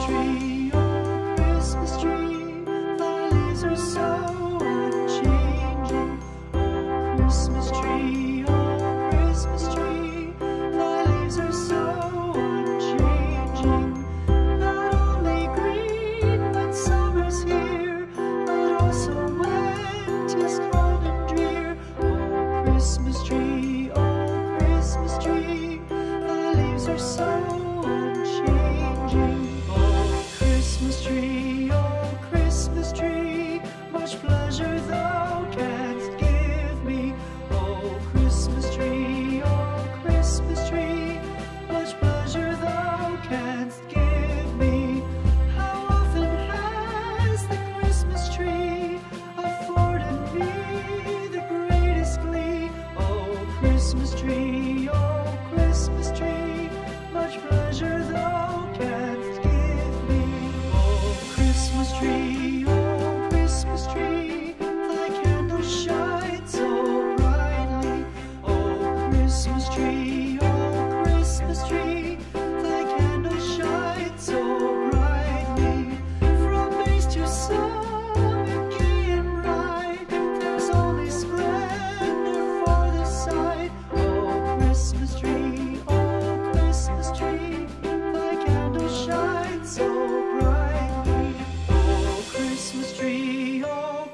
tree, oh Christmas tree, thy leaves are so unchanging. Oh Christmas tree, oh Christmas tree, thy leaves are so unchanging. Not only green when summer's here, but also when 'tis cold and drear. Oh Christmas tree, oh Christmas tree, thy leaves are so unchanging. Oh Christmas tree, much pleasure thou canst give me. Oh Christmas tree, much pleasure thou canst give me. How often has the Christmas tree afforded me the greatest glee? Oh Christmas tree, much pleasure thou canst give me. Oh Christmas tree, thy candles shine so brightly. Oh Christmas tree, thy candles shine so brightly. From base to summit, gay and bright, there's only splendor for the sight. Oh Christmas tree, thy candles shine so brightly. Oh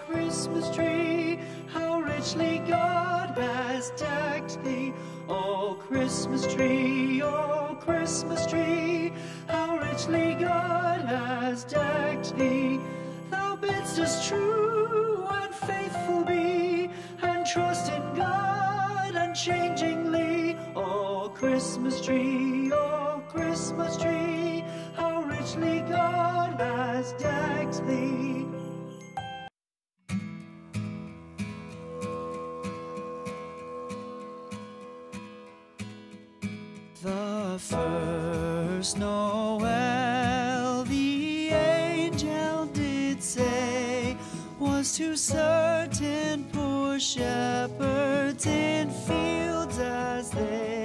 Christmas tree, how richly God has decked thee. Oh Christmas tree, how richly God has decked thee. Thou bidst us true and faithful be, and trust in God unchangingly. Oh Christmas tree, how richly God has decked thee. The first Noel, the angel did say, was to certain poor shepherds in fields as they